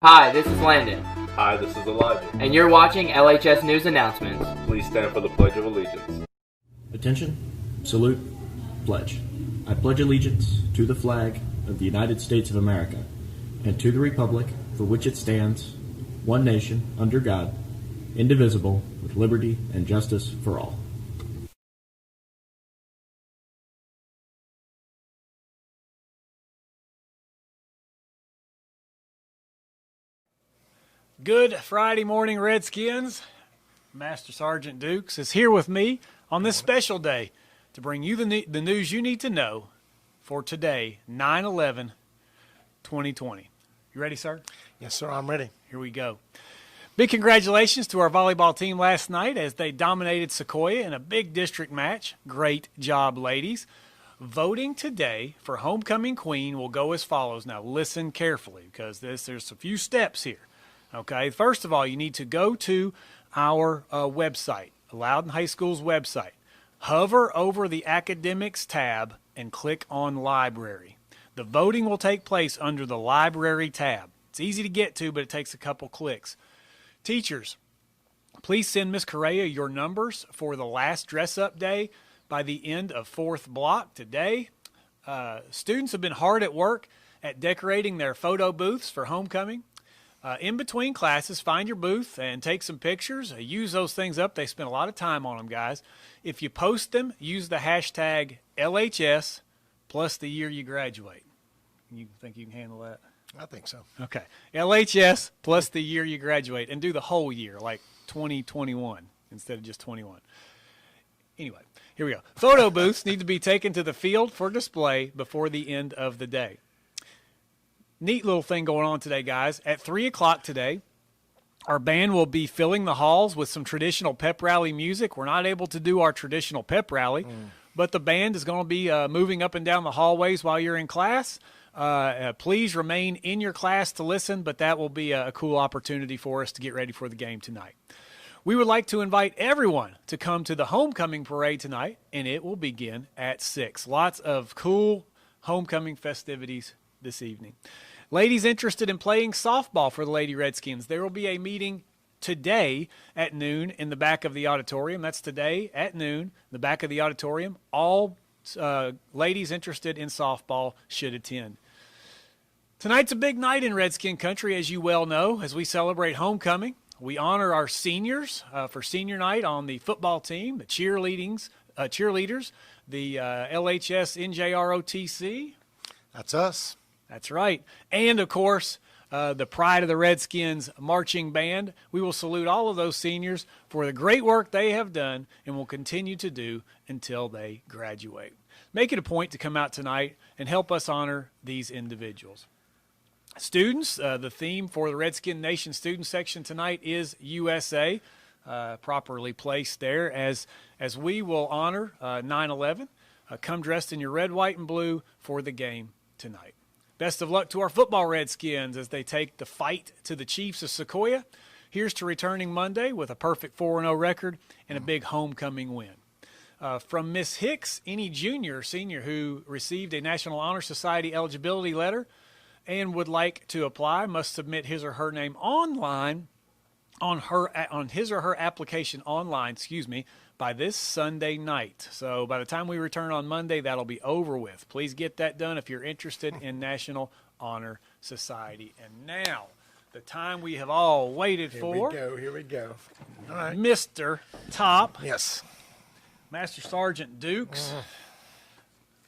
Hi, this is Landon. Hi, this is Elijah. And you're watching LHS News Announcements. Please stand for the Pledge of Allegiance. Attention, salute, pledge. I pledge allegiance to the flag of the United States of America and to the republic for which it stands, one nation, under God, indivisible, with liberty and justice for all. Good Friday morning, Redskins. Master Sergeant Dukes is here with me on this special day to bring you the news you need to know for today, 9/11/2020. You ready, sir? Yes, sir, I'm ready. Here we go. Big congratulations to our volleyball team last night as they dominated Sequoia in a big district match. Great job, ladies. Voting today for Homecoming Queen will go as follows. Now, listen carefully because there's a few steps here. Okay, first of all, you need to go to our website, Loudon High School's website. Hover over the Academics tab and click on Library. The voting will take place under the Library tab. It's easy to get to, but it takes a couple clicks. Teachers, please send Ms. Correa your numbers for the last dress-up day by the end of 4th block today. Students have been hard at work at decorating their photo booths for homecoming. In between classes, find your booth and take some pictures. Use those things up. They spend a lot of time on them, guys. If you post them, use the hashtag LHS plus the year you graduate. You think you can handle that? I think so. Okay. LHS plus the year you graduate, and do the whole year, like 2021 instead of just 21. Anyway, here we go. Photo booths need to be taken to the field for display before the end of the day. Neat little thing going on today, guys. At 3 o'clock today, our band will be filling the halls with some traditional pep rally music. We're not able to do our traditional pep rally, but the band is going to be moving up and down the hallways while you're in class. Please remain in your class to listen, but that will be a cool opportunity for us to get ready for the game tonight. We would like to invite everyone to come to the homecoming parade tonight, and it will begin at 6. Lots of cool homecoming festivities this evening. Ladies interested in playing softball for the Lady Redskins, there will be a meeting today at noon in the back of the auditorium. That's today at noon, in the back of the auditorium. All ladies interested in softball should attend. Tonight's a big night in Redskin country, as you well know, as we celebrate homecoming. We honor our seniors for senior night on the football team, the cheerleaders, the LHS NJROTC. That's us. That's right. And, of course, the Pride of the Redskins marching band. We will salute all of those seniors for the great work they have done and will continue to do until they graduate. Make it a point to come out tonight and help us honor these individuals. Students, the theme for the Redskin Nation student section tonight is USA, properly placed there as we will honor 9/11. Come dressed in your red, white, and blue for the game tonight. Best of luck to our football Redskins as they take the fight to the Chiefs of Sequoia. Here's to returning Monday with a perfect 4-0 record and a big homecoming win. From Miss Hicks, any junior or senior who received a National Honor Society eligibility letter and would like to apply must submit his or her name online on his or her application online, by this Sunday night. So by the time we return on Monday, that'll be over with. Please get that done if you're interested in National Honor Society. And now, the time we have all waited for. Here we go. All right. Mr. Top. Yes. Master Sergeant Dukes.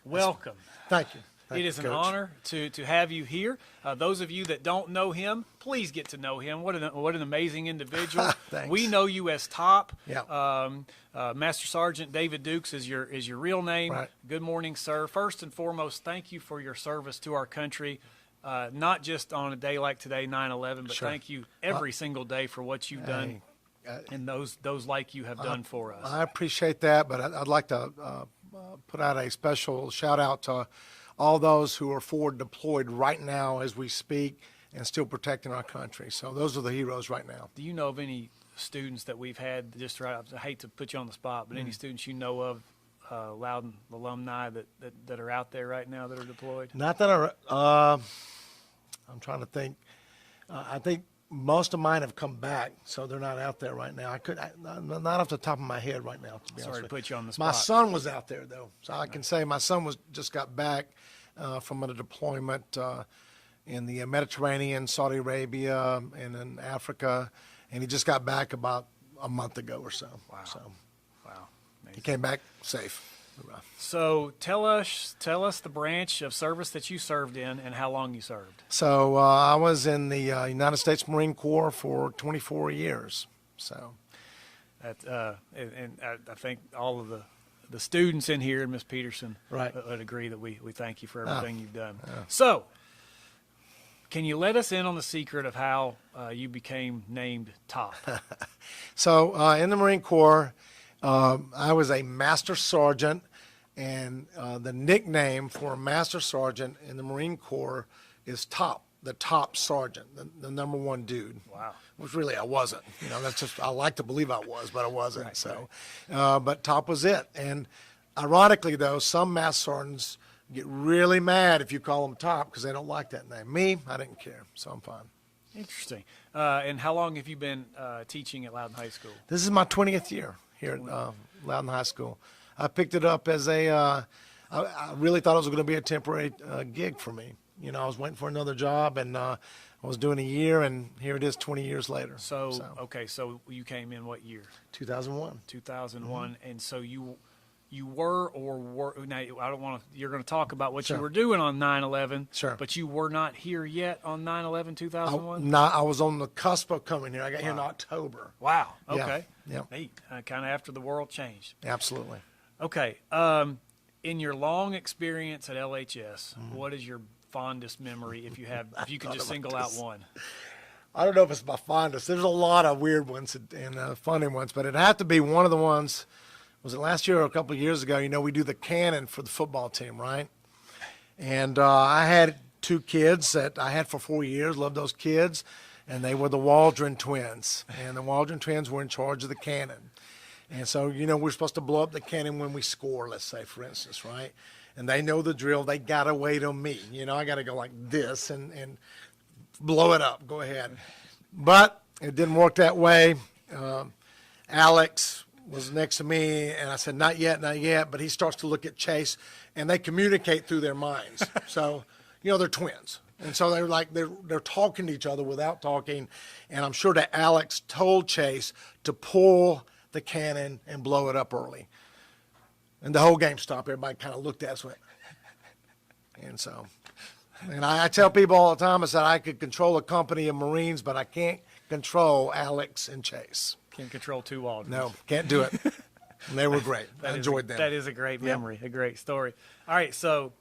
Welcome. Thank you. It is an honor to have you here. Those of you that don't know him, please get to know him. What an amazing individual. Thanks. We know you as Top. Yeah. Master Sergeant David Dukes is your real name. Right. Good morning, sir. First and foremost, thank you for your service to our country, not just on a day like today, 9/11, but Sure. thank you every single day for what you've done and those like you have done for us. I appreciate that, but I'd like to put out a special shout out to all those who are forward deployed right now as we speak and still protecting our country. So those are the heroes right now. Do you know of any students that we've had, I hate to put you on the spot, but any students you know of, Loudon alumni that are out there right now that are deployed? Not that I'm trying to think. I think most of mine have come back, so they're not out there right now. Not off the top of my head right now, to be honest Sorry to with put you on the My spot. son was out there, though, so I can say my son just got back from a deployment in the Mediterranean, Saudi Arabia, and in Africa, and he just got back about a month ago or so. Wow. So Wow. he came back safe. So tell us the branch of service that you served in and how long you served. So I was in the United States Marine Corps for 24 years. So And I think all of the students in here and Ms. Peterson Right. would agree that we thank you for everything you've done. So can you let us in on the secret of how you became named top? So in the Marine Corps, I was a Master Sergeant, and the nickname for a Master Sergeant in the Marine Corps is Top, the top sergeant, the number one dude. Wow. Which really I wasn't. That's just, I like to believe I was, but I wasn't. Right, so, but Top was it. And ironically, though, some Master Sergeants get really mad if you call them Top because they don't like that name. Me, I didn't care, so I'm fine. Interesting. And how long have you been teaching at Loudon High School? This is my 20th year here at Loudon High School. I picked it up as I really thought it was going to be a temporary gig for me. I was waiting for another job, and I was doing a year, and here it is 20 years later. So you came in what year? 2001. 2001. And so you were now I don't want to, you're going to talk about what Sure. you were doing on 9/11. Sure. But you were not here yet on 9/11, 2001? I was on the cusp of coming here. I got here in October. Wow. Yeah, Okay. yeah. Neat. Kind of after the world changed. Absolutely. Okay. In your long experience at LHS, what is your fondest memory if you could just single out one? I don't know if it's my fondest. There's a lot of weird ones and funny ones, but it'd have to be one of the ones. Was it last year or a couple of years ago? We do the cannon for the football team, right? And I had two kids that I had for 4 years, loved those kids, and they were the Waldron twins. And the Waldron twins were in charge of the cannon. And so, we're supposed to blow up the cannon when we score, let's say, for instance, right? And they know the drill. They got to wait on me. I got to go like this and blow it up. Go ahead. But it didn't work that way. Alex was next to me, and I said, not yet, not yet. But he starts to look at Chase, and they communicate through their minds. So, they're twins. And so they're talking to each other without talking. And I'm sure that Alex told Chase to pull the cannon and blow it up early. And the whole game stopped. Everybody kind of looked at us. And I tell people all the time, I said I could control a company of Marines, but I can't control Alex and Chase. Can't control two Waldrons. No, can't do it. And they were great. I enjoyed them. That is a great memory, a great story. All right, so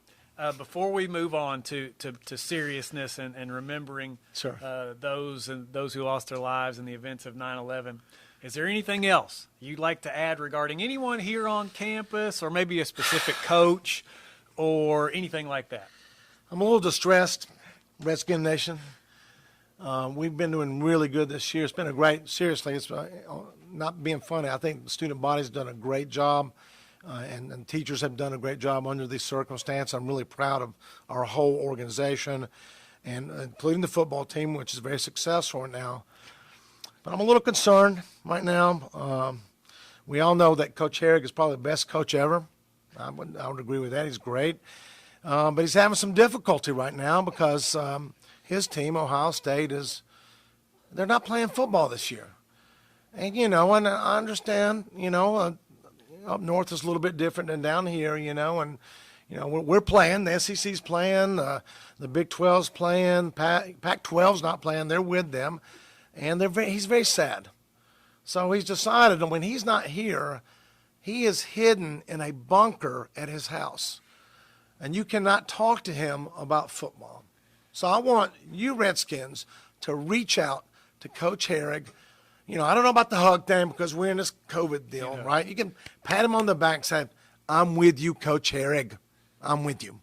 before we move on to seriousness and remembering Sure. those who lost their lives in the events of 9/11, is there anything else you'd like to add regarding anyone here on campus, or maybe a specific coach, or anything like that? I'm a little distressed, Redskin Nation. We've been doing really good this year. It's been seriously, it's not being funny. I think the student body's done a great job, and teachers have done a great job under these circumstances. I'm really proud of our whole organization, and including the football team, which is very successful right now. But I'm a little concerned right now. We all know that Coach Herrig is probably the best coach ever. I would agree with that. He's great. But he's having some difficulty right now because his team, Ohio State, they're not playing football this year. And, and I understand, up north is a little bit different than down here, and, we're playing. The SEC's playing. The Big 12's playing. Pac-12's not playing. They're with them. And he's very sad. So he's decided that when he's not here, he is hidden in a bunker at his house. And you cannot talk to him about football. So I want you Redskins to reach out to Coach Herrig. I don't know about the hug thing because we're in this COVID deal, right? You can pat him on the back and say, I'm with you, Coach Herrig. I'm with you.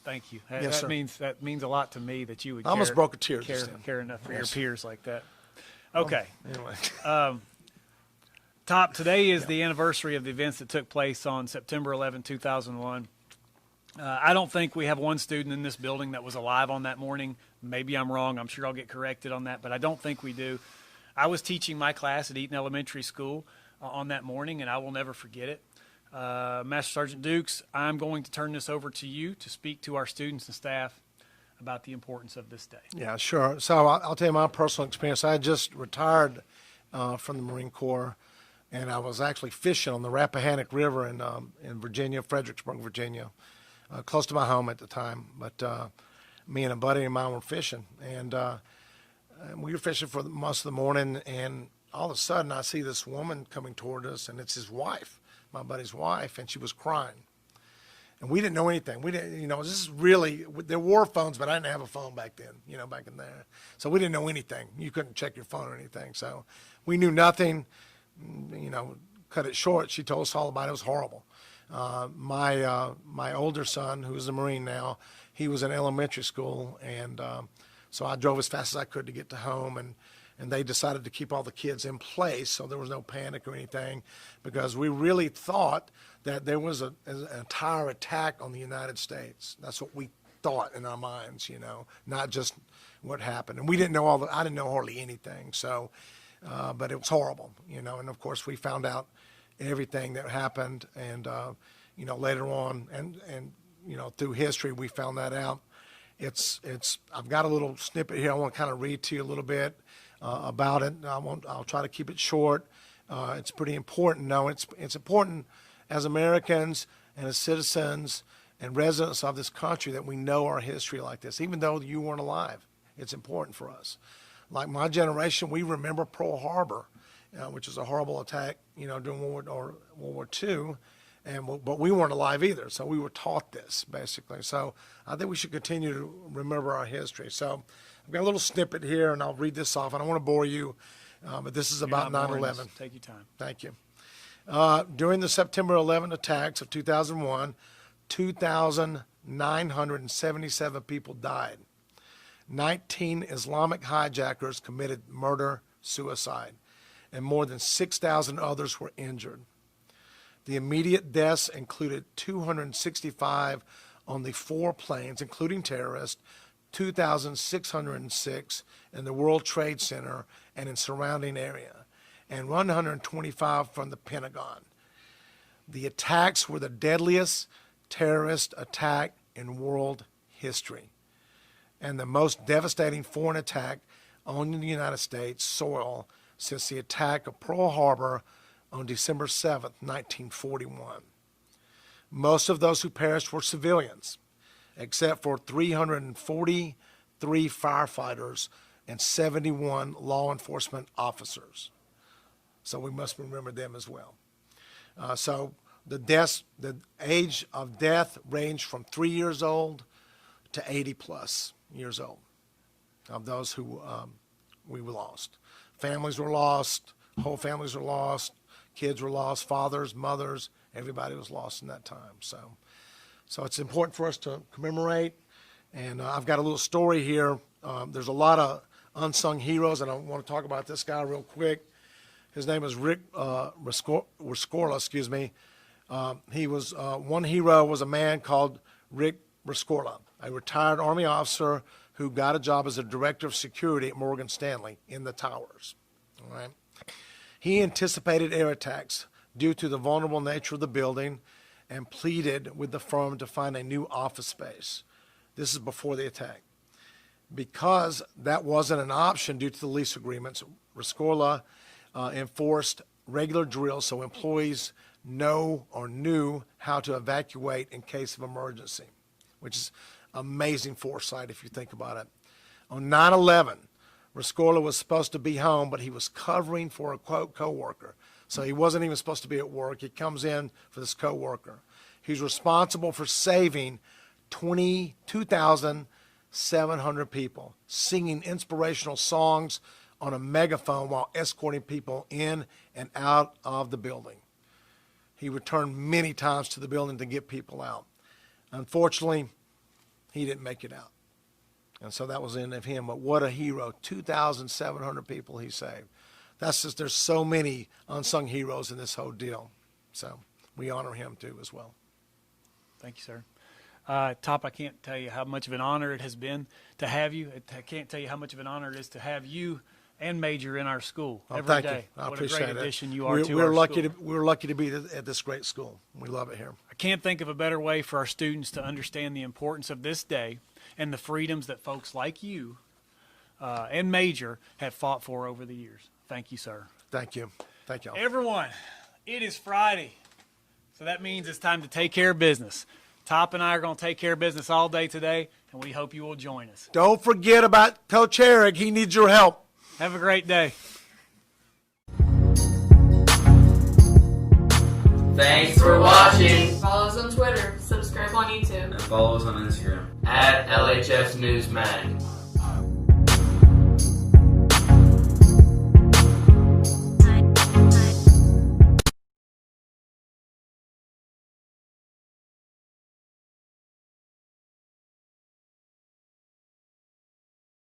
Thank you. Yes, sir. That means a lot to me that you would I almost broke a tear just then. care enough for your Yes. peers like that. Okay. Anyway. Top, today is the anniversary of the events that took place on September 11, 2001. I don't think we have one student in this building that was alive on that morning, Maybe I'm wrong. I'm sure I'll get corrected on that, but I don't think we do. I was teaching my class at Eaton Elementary School on that morning, and I will never forget it. Master Sergeant Dukes, I'm going to turn this over to you to speak to our students and staff about the importance of this day. Yeah, sure. So I'll tell you my personal experience. I had just retired from the Marine Corps, and I was actually fishing on the Rappahannock River in Virginia, Fredericksburg, Virginia, close to my home at the time. But me and a buddy of mine were fishing, and we were fishing for most of the morning, and all of a sudden I see this woman coming toward us, and it's his wife, my buddy's wife, and she was crying. And we didn't know anything. We didn't, this is really, there were phones, but I didn't have a phone back then, back in there. So we didn't know anything. You couldn't check your phone or anything. So we knew nothing, cut it short. She told us all about it. It was horrible. My older son, who's a Marine now, he was in elementary school, and so I drove as fast as I could to get to home, and they decided to keep all the kids in place, so there was no panic or anything, because we really thought that there was an entire attack on the United States. That's what we thought in our minds, not just what happened. And we didn't know I didn't know hardly anything, so, but it was horrible, and of course we found out everything that happened, and, later on, and through history we found that out. I've got a little snippet here I want to kind of read to you a little bit about it. I'll try to keep it short. It's pretty important. No, it's important as Americans and as citizens and residents of this country that we know our history like this, even though you weren't alive. It's important for us. Like my generation, we remember Pearl Harbor, which was a horrible attack, during World War II. But we weren't alive either, so we were taught this, basically. So I think we should continue to remember our history. So I've got a little snippet here, and I'll read this off. I don't want to bore you, but this is about 9/11. Take your time. Thank you. During the September 11 attacks of 2001, 2,977 people died. 19 Islamic hijackers committed murder-suicide, and more than 6,000 others were injured. The immediate deaths included 265 on the 4 planes, including terrorists, 2,606 in the World Trade Center and in surrounding area, and 125 from the Pentagon. The attacks were the deadliest terrorist attack in world history, and the most devastating foreign attack on the United States soil since the attack of Pearl Harbor on December 7th, 1941. Most of those who perished were civilians, except for 343 firefighters and 71 law enforcement officers. So we must remember them as well. So the age of death ranged from 3 years old to 80 plus years old of those who we lost. Families were lost, whole families were lost, kids were lost, fathers, mothers, everybody was lost in that time. So it's important for us to commemorate. And I've got a little story here. There's a lot of unsung heroes, and I want to talk about this guy real quick. His name is Rick Rescorla, excuse me. He was, one hero was a man called Rick Rescorla, a retired Army officer who got a job as a director of security at Morgan Stanley in the towers. All right. He anticipated air attacks due to the vulnerable nature of the building and pleaded with the firm to find a new office space. This is before the attack. Because that wasn't an option due to the lease agreements, Rescorla enforced regular drills so employees knew how to evacuate in case of emergency, which is amazing foresight if you think about it. On 9/11, Rescorla was supposed to be home, but he was covering for a co-worker. So he wasn't even supposed to be at work. He comes in for this co-worker. He's responsible for saving 22,700 people, singing inspirational songs on a megaphone while escorting people in and out of the building. He returned many times to the building to get people out. Unfortunately, he didn't make it out. And so that was the end of him. But what a hero. 2,700 people he saved. That's just, there's so many unsung heroes in this whole deal. So we honor him too as well. Thank you, sir. Top, I can't tell you how much of an honor it has been to have you. I can't tell you how much of an honor it is to have you and Major in our school every Thank day. you. I What appreciate a great it. addition you are to we're our lucky school. we're lucky to be at this great school. We love it here. I can't think of a better way for our students to understand the importance of this day and the freedoms that folks like you and Major have fought for over the years. Thank you, sir. Thank you. Thank you. Everyone, it is Friday, so that means it's time to take care of business. Top and I are going to take care of business all day today, and we hope you will join us. Don't forget about Coach Eric. He needs your help. Have a great day. Thanks for watching Follow us on Twitter, subscribe on YouTube. And follow us on Instagram. at LHS News Mag.